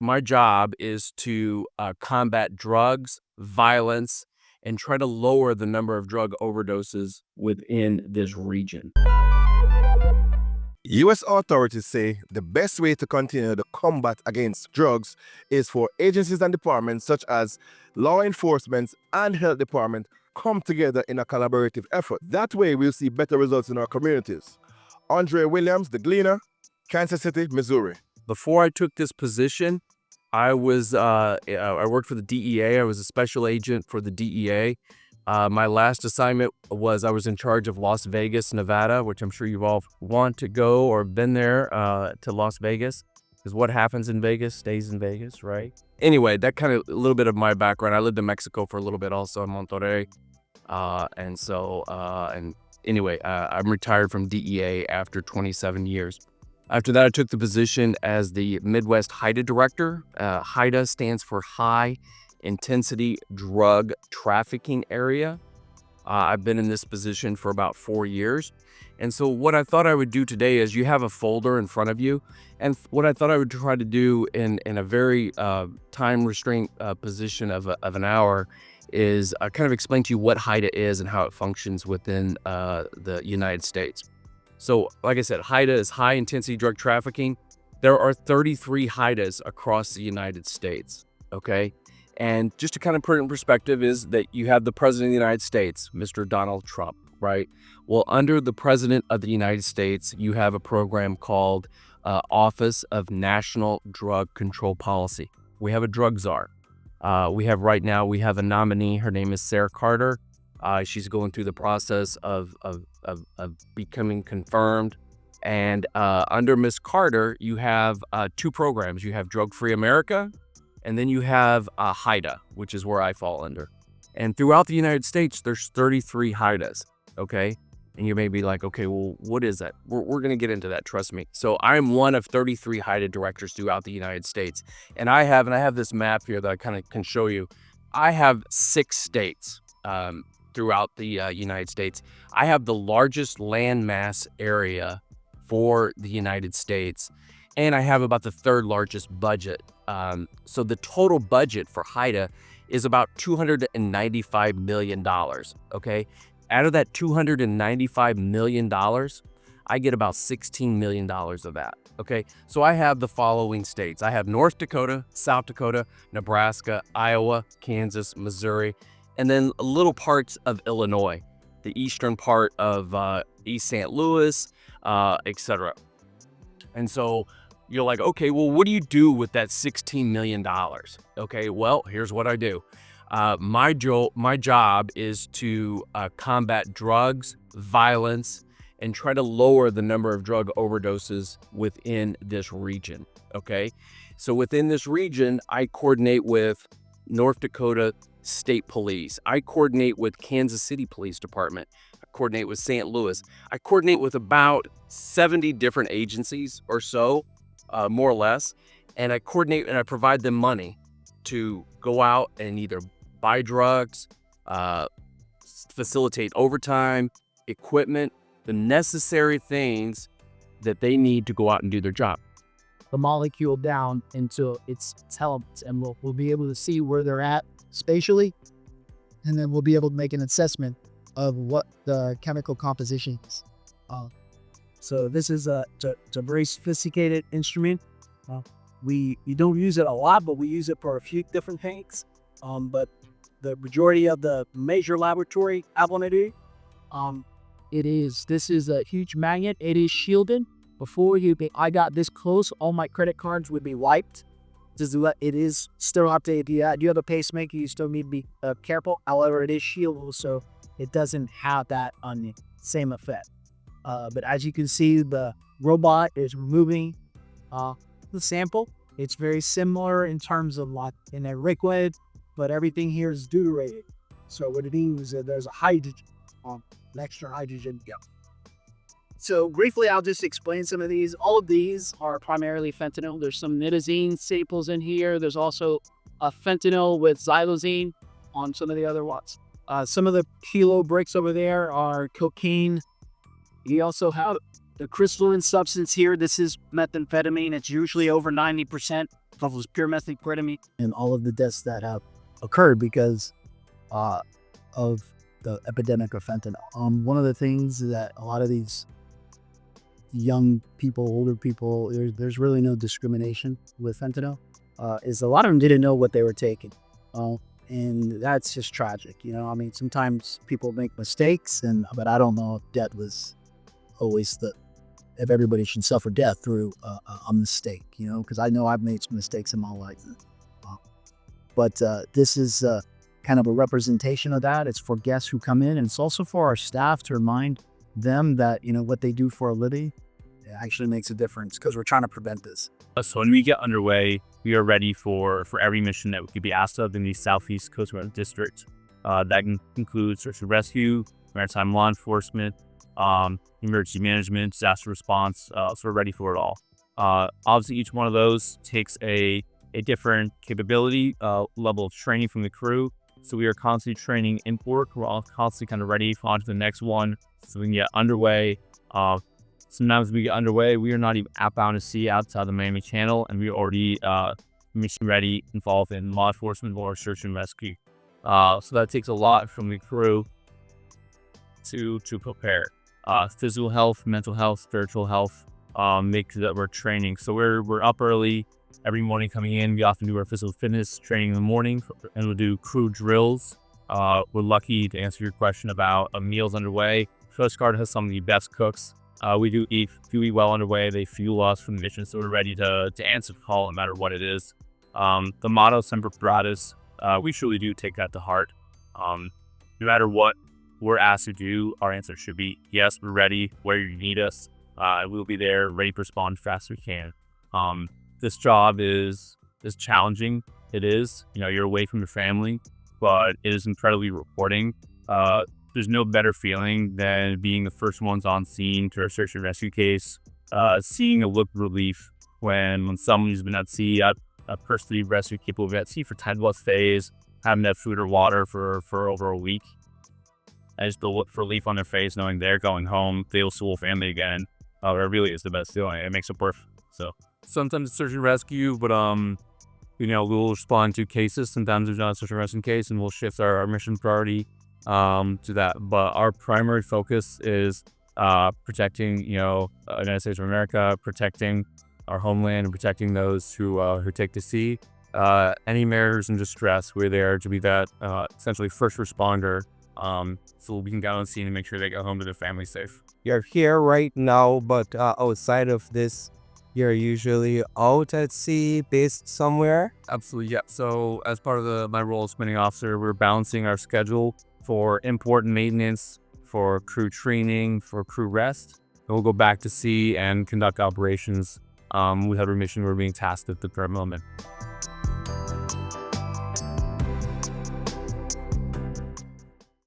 My job is to combat drugs, violence, and try to lower the number of drug overdoses within this region. U.S. authorities say the best way to continue the combat against drugs is for agencies and departments such as law enforcement and health department come together in a collaborative effort. That way we'll see better results in our communities. Andre Williams, the Gleaner, Kansas City, Missouri. Before I took this position, I worked for the DEA. I was a special agent for the DEA. My last assignment was I was in charge of Las Vegas, Nevada, which I'm sure you've all want to go or been there to Las Vegas, because what happens in Vegas stays in Vegas, right? Anyway, that kind of a little bit of my background. I lived in Mexico for a little bit also in Monterrey. Anyway, I'm retired from DEA after 27 years. After that, I took the position as the Midwest HIDTA Director. HIDTA stands for High Intensity Drug Trafficking Area. I've been in this position for about 4 years. And so what I thought I would do today is you have a folder in front of you. And what I thought I would try to do in a very time restraint position of an hour is kind of explain to you what HIDTA is and how it functions within the United States. So like I said, HIDTA is high intensity drug trafficking. There are 33 HIDTAs across the United States, okay? And just to kind of put it in perspective is that you have the President of the United States, Mr. Donald Trump, right? Well, under the President of the United States, you have a program called Office of National Drug Control Policy. We have a drug czar. Right now, we have a nominee. Her name is Sarah Carter. She's going through the process of becoming confirmed. And under Miss Carter, you have two programs. You have Drug Free America, and then you have HIDTA, which is where I fall under. And throughout the United States, there's 33 HIDTAs, okay? And you may be like, okay, well, what is that? We're going to get into that, trust me. So I'm one of 33 HIDTA directors throughout the United States. And I have this map here that I kind of can show you. I have 6 states throughout the United States. I have the largest landmass area for the United States, and I have about the 3rd largest budget. So the total budget for HIDTA is about $295 million, okay? Out of that $295 million, I get about $16 million of that, okay? So I have the following states. I have North Dakota, South Dakota, Nebraska, Iowa, Kansas, Missouri, and then little parts of Illinois, the eastern part of East St. Louis, etc. And so you're like, okay, well, what do you do with that $16 million? Okay, well, here's what I do. My job is to combat drugs, violence, and try to lower the number of drug overdoses within this region, okay? So within this region, I coordinate with North Dakota State Police. I coordinate with Kansas City Police Department. I coordinate with St. Louis. I coordinate with about 70 different agencies or so, more or less, and I coordinate and I provide them money to go out and either buy drugs, facilitate overtime, equipment, the necessary things that they need to go out and do their job. The molecule down into its elements, and we'll be able to see where they're at spatially, and then we'll be able to make an assessment of what the chemical composition is. So this is a very sophisticated instrument. We don't use it a lot, but we use it for a few different things. But the majority of the major laboratory implemented, this is a huge magnet. It is shielded. Before I got this close, all my credit cards would be wiped. It is still up to, if you have a pacemaker, you still need to be careful. However, it is shielded, so it doesn't have that on the same effect. But as you can see, the robot is removing the sample. It's very similar in terms of like in a liquid, but everything here is deuterated. So what it means is that there's a hydrogen, an extra hydrogen. Yeah. So briefly, I'll just explain some of these. All of these are primarily fentanyl. There's some nitazenes staples in here. There's also a fentanyl with xylazine on some of the other ones. Some of the kilo bricks over there are cocaine. You also have the crystalline substance here. This is methamphetamine. It's usually over 90%. was pure methamphetamine, and all of the deaths that have occurred because of the epidemic of fentanyl. One of the things that a lot of these young people, older people, there's really no discrimination with fentanyl. Is a lot of them didn't know what they were taking, and that's just tragic. I mean, sometimes people make mistakes, but I don't know if death was always if everybody should suffer death through a mistake. Because I know I've made some mistakes in my life, but this is kind of a representation of that. It's for guests who come in, and it's also for our staff to remind them that what they do for a living, it actually makes a difference, because we're trying to prevent this. So when we get underway, we are ready for every mission that we could be asked of in the Southeast Coast Guard District. That includes search and rescue, maritime law enforcement, emergency management, disaster response. So we're ready for it all. Obviously, each one of those takes a different capability level of training from the crew. So we are constantly training in port. We're all constantly kind of ready for on to the next one, so we can get underway. Sometimes we get underway, we are not even outbound to sea outside the Miami Channel, and we are already mission ready, involved in law enforcement or search and rescue. So that takes a lot from the crew to prepare. Physical health, mental health, spiritual health, make sure that we're training. So we're up early every morning coming in. We often do our physical fitness training in the morning, and we'll do crew drills. We're lucky, to answer your question about meals underway, Coast Guard has some of the best cooks. We do eat well underway. They fuel us for the mission, so we're ready to answer the call no matter what it is. The motto, Semper Paratus, we truly do take that to heart. No matter what we're asked to do, our answer should be, yes, we're ready where you need us. We'll be there, ready to respond as fast as we can. This job is challenging. It is. You're away from your family, but it is incredibly rewarding. There's no better feeling than being the first ones on scene to a search and rescue case, seeing a look of relief when someone who's been at sea, I've personally rescued people who've been at sea for 10+ days, haven't had food or water for over a week. And just the look for relief on their face, knowing they're going home, they will see a family again. It really is the best feeling. It makes it worth. So sometimes it's search and rescue, but we'll respond to cases. Sometimes there's not a search and rescue case, and we'll shift our mission priority to that. But our primary focus is protecting, the United States of America, protecting our homeland, and protecting those who take to sea. Any mariners in distress, we're there to be that essentially first responder, so we can go on scene and make sure they go home to their family safe. You're here right now, but outside of this, you're usually out at sea, based somewhere? Absolutely, yeah. So as part of my role as commanding officer, we're balancing our schedule for import maintenance, for crew training, for crew rest. And we'll go back to sea and conduct operations. We have a mission we're being tasked at the current moment.